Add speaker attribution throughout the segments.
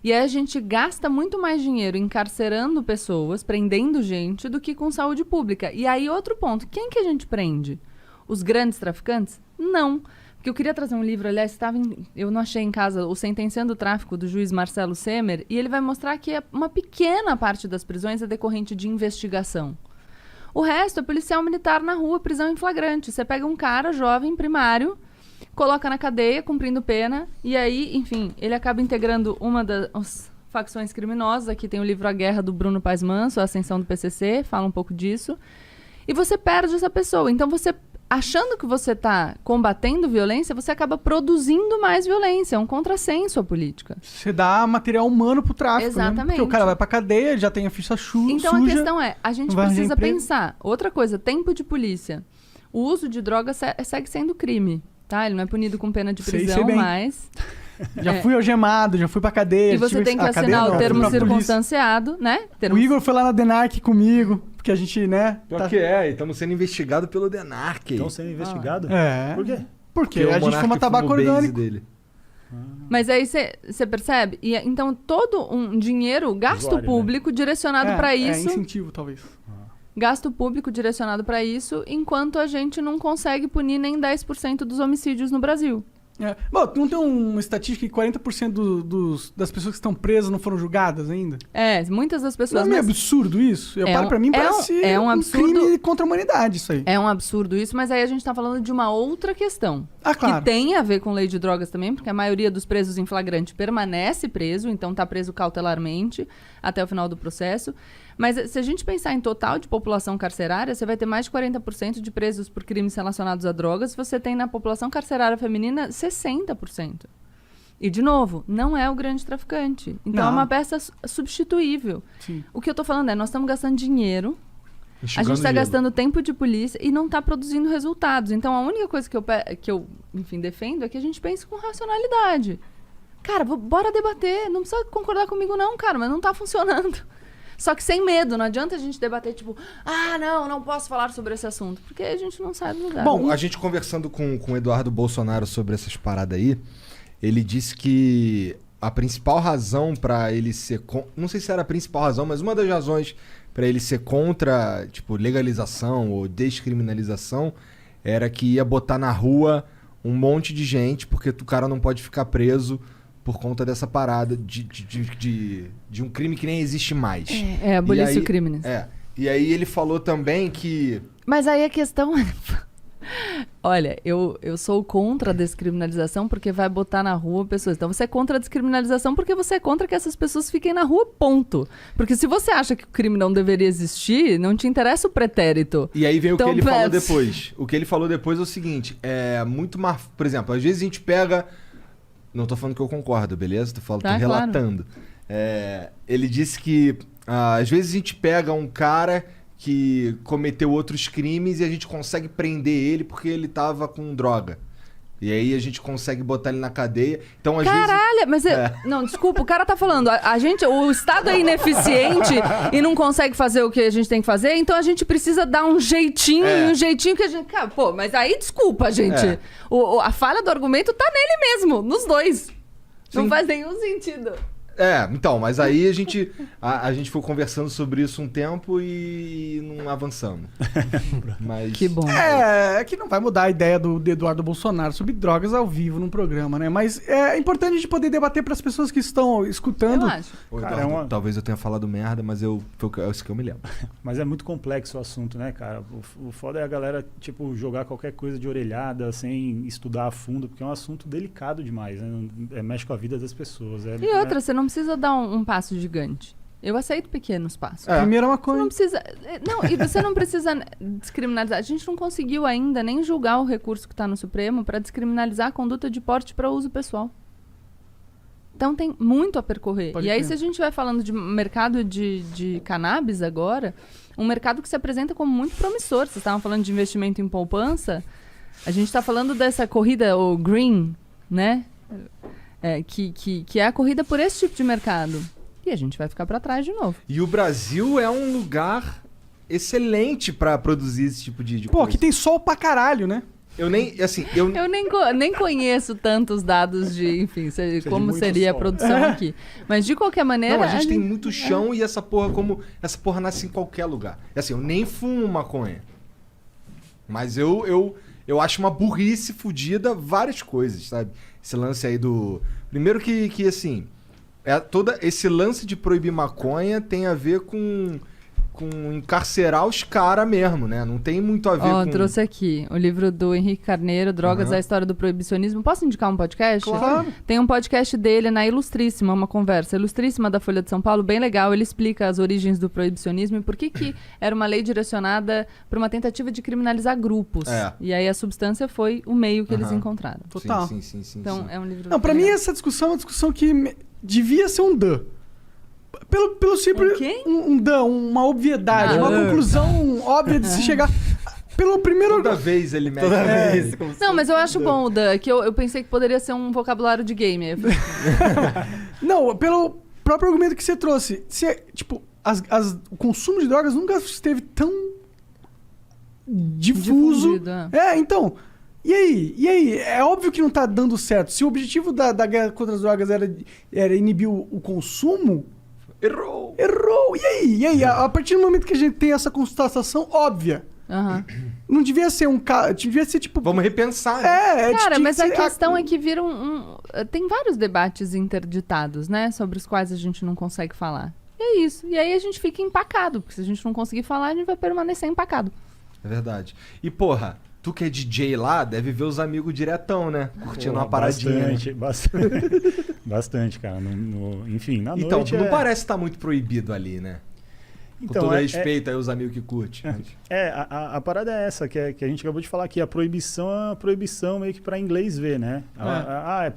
Speaker 1: E aí a gente gasta muito mais dinheiro encarcerando pessoas, prendendo gente, do que com saúde pública. E aí outro ponto, quem que a gente prende? Os grandes traficantes? Não. Porque eu queria trazer um livro, aliás, eu não achei em casa, o Sentenciando o Tráfico, do juiz Marcelo Semer, e ele vai mostrar que uma pequena parte das prisões é decorrente de investigação. O resto é policial militar na rua, prisão em flagrante. Você pega um cara jovem, primário, coloca na cadeia, cumprindo pena, e aí, enfim, ele acaba integrando uma das facções criminosas. Aqui tem o livro A Guerra, do Bruno Paes Manso, A Ascensão do PCC, fala um pouco disso. E você perde essa pessoa. Então, você, achando que você está combatendo violência, você acaba produzindo mais violência. É um contrassenso à política.
Speaker 2: Você dá material humano pro tráfico,
Speaker 1: exatamente.
Speaker 2: Né? Porque o cara vai pra cadeia, já tem a ficha suja.
Speaker 1: Então, a questão é, a gente precisa pensar. Outra coisa, tempo de polícia. O uso de drogas segue sendo crime. Tá? Ele não é punido com pena de prisão, mas...
Speaker 2: Já fui algemado, já fui pra cadeia.
Speaker 1: E você tem que assinar o termo circunstanciado, né?
Speaker 2: O Igor foi lá na DENARC comigo, porque a gente, né...
Speaker 3: Pior que é, estamos sendo investigados pelo DENARC.
Speaker 4: Estão sendo investigados?
Speaker 2: É.
Speaker 4: Por quê?
Speaker 2: Porque a gente fuma tabaco orgânico.
Speaker 3: Dele.
Speaker 1: Mas aí você percebe? E, então, todo um dinheiro, gasto
Speaker 4: Usuário,
Speaker 1: público direcionado para isso...
Speaker 2: É incentivo, talvez.
Speaker 1: Gasto público direcionado para isso, enquanto a gente não consegue punir nem 10% dos homicídios no Brasil.
Speaker 2: É. Bom, não tem uma estatística que 40% das pessoas que estão presas não foram julgadas ainda?
Speaker 1: É, muitas das pessoas...
Speaker 2: Não é meio absurdo isso? Pra mim parece um crime contra a humanidade isso aí.
Speaker 1: É um absurdo isso, mas aí a gente tá falando de uma outra questão.
Speaker 2: Claro.
Speaker 1: Que tem a ver com lei de drogas também, porque a maioria dos presos em flagrante permanece preso, então tá preso cautelarmente até o final do processo. Mas se a gente pensar em total de população carcerária, você vai ter mais de 40% de presos por crimes relacionados a drogas. Você tem na população carcerária feminina 60%. E, de novo, não é o grande traficante. Então, é uma peça substituível.
Speaker 2: Sim.
Speaker 1: O que eu tô falando é, nós estamos gastando dinheiro,
Speaker 3: Enxugando
Speaker 1: a gente está
Speaker 3: gelo.
Speaker 1: gastando tempo de polícia e não está produzindo resultados. Então, a única coisa que eu enfim, defendo é que a gente pense com racionalidade. Cara, bora debater. Não precisa concordar comigo não, cara, mas não tá funcionando. Só que sem medo, não adianta a gente debater, tipo, não posso falar sobre esse assunto, porque a gente não sai do lugar.
Speaker 3: Bom, a gente conversando com o Eduardo Bolsonaro sobre essas paradas aí, ele disse que a principal razão pra ele ser... Não sei se era a principal razão, mas uma das razões pra ele ser contra, tipo, legalização ou descriminalização era que ia botar na rua um monte de gente, porque o cara não pode ficar preso por conta dessa parada de um crime que nem existe mais.
Speaker 1: Abolicio crimes.
Speaker 3: E aí ele falou também que...
Speaker 1: Mas aí a questão é... Olha, eu sou contra a descriminalização porque vai botar na rua pessoas. Então você é contra a descriminalização porque você é contra que essas pessoas fiquem na rua, ponto. Porque se você acha que o crime não deveria existir, não te interessa o pretérito.
Speaker 3: E aí vem o que ele falou depois. O que ele falou depois é o seguinte, é muito mais... Por exemplo, às vezes a gente pega... Não tô falando que eu concordo, beleza? Tô relatando.
Speaker 1: Claro.
Speaker 3: Ele disse que às vezes a gente pega um cara que cometeu outros crimes e a gente consegue prender ele porque ele tava com droga. E aí a gente consegue botar ele na cadeia. Então, às
Speaker 1: Caralho,
Speaker 3: vezes...
Speaker 1: mas... Não, desculpa, o cara tá falando. O Estado é ineficiente e não consegue fazer o que a gente tem que fazer, então a gente precisa dar um jeitinho, um jeitinho que a gente... Cara, pô, mas aí, desculpa, gente. A falha do argumento tá nele mesmo, nos dois. Sim. Não faz nenhum sentido.
Speaker 3: Então, mas aí a gente foi conversando sobre isso um tempo e não avançamos. Mas...
Speaker 1: Que bom.
Speaker 2: É que não vai mudar a ideia do Eduardo Bolsonaro sobre drogas ao vivo num programa, né? Mas é importante a gente poder debater para as pessoas que estão escutando.
Speaker 1: Eu acho.
Speaker 3: Eduardo, talvez eu tenha falado merda, mas é isso que eu me lembro.
Speaker 4: Mas é muito complexo o assunto, né, cara? O foda é a galera, tipo, jogar qualquer coisa de orelhada sem estudar a fundo, porque é um assunto delicado demais, né? Mexe com a vida das pessoas.
Speaker 1: E outra, você não precisa dar um passo gigante. Eu aceito pequenos passos.
Speaker 2: Primeiro é uma coisa.
Speaker 1: Você não precisa... Não, e você não precisa descriminalizar. A gente não conseguiu ainda nem julgar o recurso que está no Supremo para descriminalizar a conduta de porte para uso pessoal. Então tem muito a percorrer.
Speaker 2: Pode
Speaker 1: e aí,
Speaker 2: crer.
Speaker 1: se a gente vai falando de mercado de cannabis agora, um mercado que se apresenta como muito promissor. Vocês estavam falando de investimento em poupança. A gente está falando dessa corrida, o green, né? Que é a corrida por esse tipo de mercado. E a gente vai ficar para trás de novo.
Speaker 3: E o Brasil é um lugar excelente para produzir esse tipo de
Speaker 2: Pô,
Speaker 3: coisa.
Speaker 2: aqui tem sol pra caralho, né?
Speaker 1: Eu nem conheço tantos dados de, enfim, como seria a produção aqui. Mas de qualquer maneira...
Speaker 3: Não, a gente tem muito chão e essa porra nasce em qualquer lugar. Assim, eu nem fumo maconha. Mas eu acho uma burrice fodida várias coisas, sabe? Esse lance aí do... Primeiro que assim, todo esse lance de proibir maconha tem a ver com encarcerar os caras mesmo, né? Não tem muito a ver com...
Speaker 1: trouxe aqui o livro do Henrique Carneiro, Drogas, a História do Proibicionismo. Posso indicar um podcast?
Speaker 2: Claro.
Speaker 1: Tem um podcast dele na Ilustríssima, uma conversa Ilustríssima da Folha de São Paulo, bem legal. Ele explica as origens do proibicionismo e por que era uma lei direcionada para uma tentativa de criminalizar grupos. E aí a substância foi o meio que eles encontraram.
Speaker 2: Total.
Speaker 3: Sim.
Speaker 1: Então, é um livro...
Speaker 2: Não, pra mim essa discussão é uma discussão que devia ser um dan. Pelo simples... Um dan, uma obviedade, uma conclusão óbvia de se chegar... Pelo primeiro...
Speaker 3: Toda vez ele mete.
Speaker 1: Não, mas eu acho bom o dan, que eu pensei que poderia ser um vocabulário de gamer.
Speaker 2: Não, pelo próprio argumento que você trouxe. Tipo, o consumo de drogas nunca esteve tão difuso. Então... E aí? É óbvio que não tá dando certo. Se o objetivo da guerra contra as drogas era inibir o consumo...
Speaker 3: Errou!
Speaker 2: E aí? A partir do momento que a gente tem essa constatação óbvia, não devia ser devia ser tipo...
Speaker 3: Vamos repensar, né?
Speaker 1: Cara, mas a questão é que vira tem vários debates interditados, né? Sobre os quais a gente não consegue falar. E é isso. E aí a gente fica empacado. Porque se a gente não conseguir falar, a gente vai permanecer empacado.
Speaker 3: É verdade. E, porra... Tu que é DJ lá, deve ver os amigos diretão, né? Curtindo uma paradinha.
Speaker 4: Bastante, cara. Enfim, na
Speaker 3: então,
Speaker 4: noite...
Speaker 3: Então, não parece estar muito proibido ali, né? Com todo respeito aí os amigos que curtem.
Speaker 4: A parada é essa, que a gente acabou de falar aqui. A proibição é uma proibição meio que para inglês ver, né?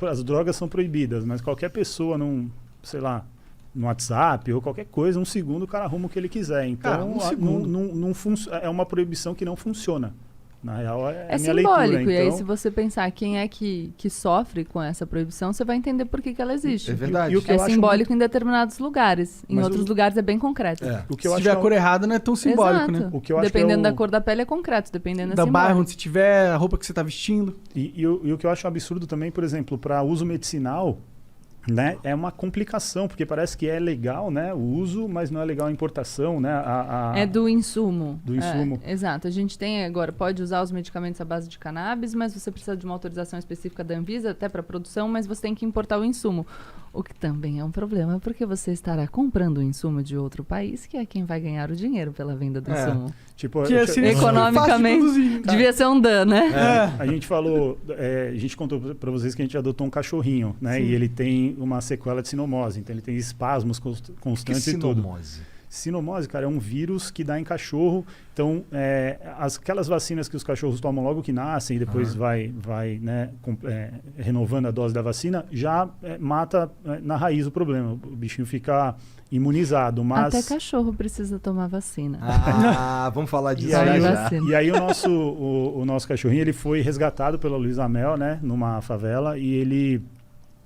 Speaker 4: As drogas são proibidas, mas qualquer pessoa sei lá, no WhatsApp ou qualquer coisa, um segundo o cara arruma o que ele quiser. Então, é uma proibição que não funciona. Na real, é minha
Speaker 1: simbólico,
Speaker 4: leitura.
Speaker 1: E aí, se você pensar quem é que sofre com essa proibição, você vai entender por que ela existe.
Speaker 3: É verdade.
Speaker 1: É simbólico em determinados lugares. Em outros lugares é bem concreto.
Speaker 2: O que se tiver a cor errada, não é tão simbólico, né?
Speaker 4: O que eu acho
Speaker 1: dependendo da cor da pele é concreto, dependendo
Speaker 2: da bairro onde você tiver, a roupa que você está vestindo.
Speaker 4: E o que eu acho absurdo também, por exemplo, para uso medicinal, né, é uma complicação, porque parece que é legal, né, o uso, mas não é legal a importação, né?
Speaker 1: É do insumo.
Speaker 4: Do insumo.
Speaker 1: Exato. A gente tem agora, pode usar os medicamentos à base de cannabis, mas você precisa de uma autorização específica da Anvisa, até para produção, mas você tem que importar o insumo. O que também é um problema, porque você estará comprando o insumo de outro país, que é quem vai ganhar o dinheiro pela venda do insumo.
Speaker 4: Tipo,
Speaker 1: economicamente, devia ser um dano, né?
Speaker 4: A gente falou, a gente contou para vocês que a gente adotou um cachorrinho, né? Sim. E ele tem uma sequela de sinomose, então ele tem espasmos constantes e tudo. Sinomose, cara, é um vírus que dá em cachorro. Então, aquelas vacinas que os cachorros tomam logo que nascem e depois vai né, renovando a dose da vacina, já mata na raiz o problema. O bichinho fica imunizado, mas...
Speaker 1: Até cachorro precisa tomar vacina.
Speaker 3: Vamos falar disso
Speaker 4: já. E aí o nosso cachorrinho, ele foi resgatado pela Luísa Mel, né, numa favela, e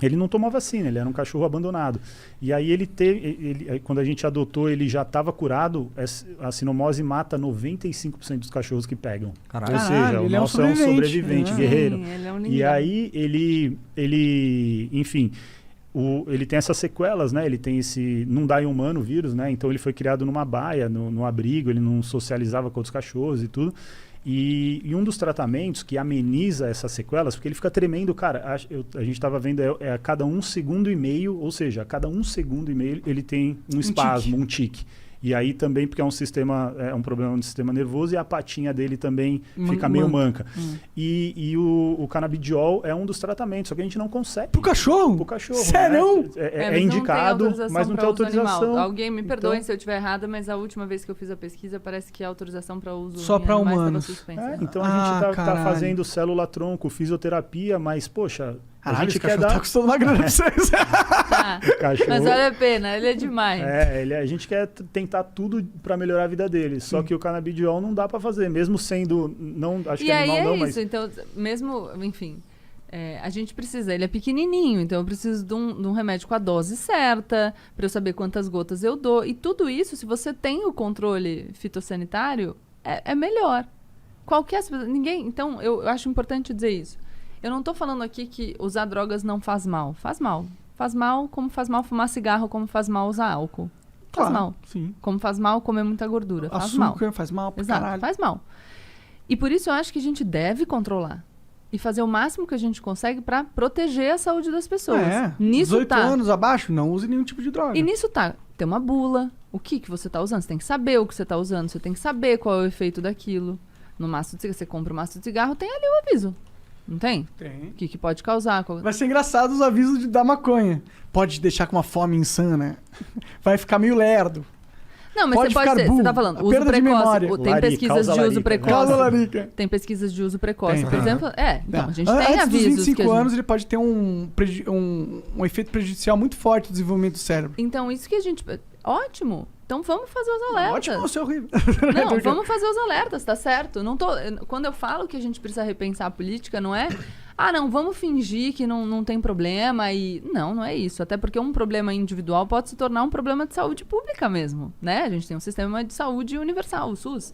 Speaker 4: ele não tomou vacina, ele era um cachorro abandonado. E aí quando a gente adotou, ele já estava curado. A sinomose mata 95% dos cachorros que pegam.
Speaker 3: Caralho.
Speaker 4: Ou seja, o nosso é um sobrevivente, guerreiro.
Speaker 1: Ele é um
Speaker 4: e aí ele enfim, ele tem essas sequelas, né? Ele tem esse não dá em humano vírus, né? Então ele foi criado numa baia, no abrigo, ele não socializava com outros cachorros e tudo. E um dos tratamentos que ameniza essas sequelas, porque ele fica tremendo, cara, a gente estava vendo, a cada 1,5 segundo, ou seja, a cada 1,5 segundo ele tem um espasmo, um tique. E aí também, porque é um problema no sistema nervoso, e a patinha dele também fica meio manca. E o canabidiol é um dos tratamentos, só que a gente não consegue.
Speaker 2: Pro cachorro?
Speaker 4: Pro cachorro.
Speaker 2: Sério?
Speaker 4: Né? É indicado, mas não tem autorização.
Speaker 1: Alguém me perdoe se eu estiver errada, mas a última vez que eu fiz a pesquisa, parece que a autorização para uso
Speaker 2: só para humanos.
Speaker 4: Então a gente tá fazendo célula-tronco, fisioterapia, mas, poxa...
Speaker 2: Caralho, a gente quer dar... tá custando uma grana pra vocês.
Speaker 1: Mas vale a pena, ele é demais.
Speaker 4: A gente quer tentar tudo pra melhorar a vida dele. Só que o canabidiol não dá pra fazer, mesmo sendo... Não, acho que animal não, mas...
Speaker 1: Então, mesmo, enfim... a gente precisa, ele é pequenininho, então eu preciso de um remédio com a dose certa, pra eu saber quantas gotas eu dou. E tudo isso, se você tem o controle fitossanitário, é melhor. Ninguém... Então, eu acho importante dizer isso. Eu não tô falando aqui que usar drogas não faz mal. Faz mal. Faz mal como faz mal fumar cigarro, como faz mal usar álcool. Faz mal.
Speaker 2: Sim.
Speaker 1: Como faz mal comer muita gordura. Faz mal.
Speaker 2: Açúcar faz mal pra
Speaker 1: Exato,
Speaker 2: caralho.
Speaker 1: faz mal. E por isso eu acho que a gente deve controlar. E fazer o máximo que a gente consegue pra proteger a saúde das pessoas. Nisso
Speaker 2: 18
Speaker 1: tá.
Speaker 2: anos abaixo, não use nenhum tipo de droga.
Speaker 1: E nisso tá. Tem uma bula. O que você tá usando? Você tem que saber o que você tá usando. Você tem que saber qual é o efeito daquilo. No maço de cigarro, você compra um maço de cigarro, tem ali o aviso. Não tem?
Speaker 2: Tem.
Speaker 1: O que pode causar.
Speaker 2: Vai ser engraçado os avisos da maconha. Pode te deixar com uma fome insana. Vai ficar meio lerdo.
Speaker 1: Não, mas
Speaker 2: Pode
Speaker 1: você pode
Speaker 2: ficar
Speaker 1: ser.
Speaker 2: burro.
Speaker 1: Você tá falando,
Speaker 2: A
Speaker 1: uso
Speaker 2: perda de memória.
Speaker 1: precoce. Tem
Speaker 4: Larica,
Speaker 1: pesquisas
Speaker 4: causa
Speaker 1: de uso
Speaker 4: larica.
Speaker 1: precoce.
Speaker 2: Causa larica.
Speaker 1: Tem pesquisas de uso precoce,
Speaker 2: Tem.
Speaker 1: por exemplo. Então, a gente tem
Speaker 2: Antes dos
Speaker 1: avisos.
Speaker 2: 25
Speaker 1: que a gente...
Speaker 2: anos, ele pode ter um efeito prejudicial muito forte no desenvolvimento do cérebro.
Speaker 1: Então, isso que a gente... Ótimo. Então, vamos fazer os alertas.
Speaker 2: Ótimo, isso é horrível.
Speaker 1: Não, vamos fazer os alertas, tá certo? Não tô... Quando eu falo que a gente precisa repensar a política, não é... não, vamos fingir que não tem problema e... Não é isso. Até porque um problema individual pode se tornar um problema de saúde pública mesmo, né? A gente tem um sistema de saúde universal, o SUS.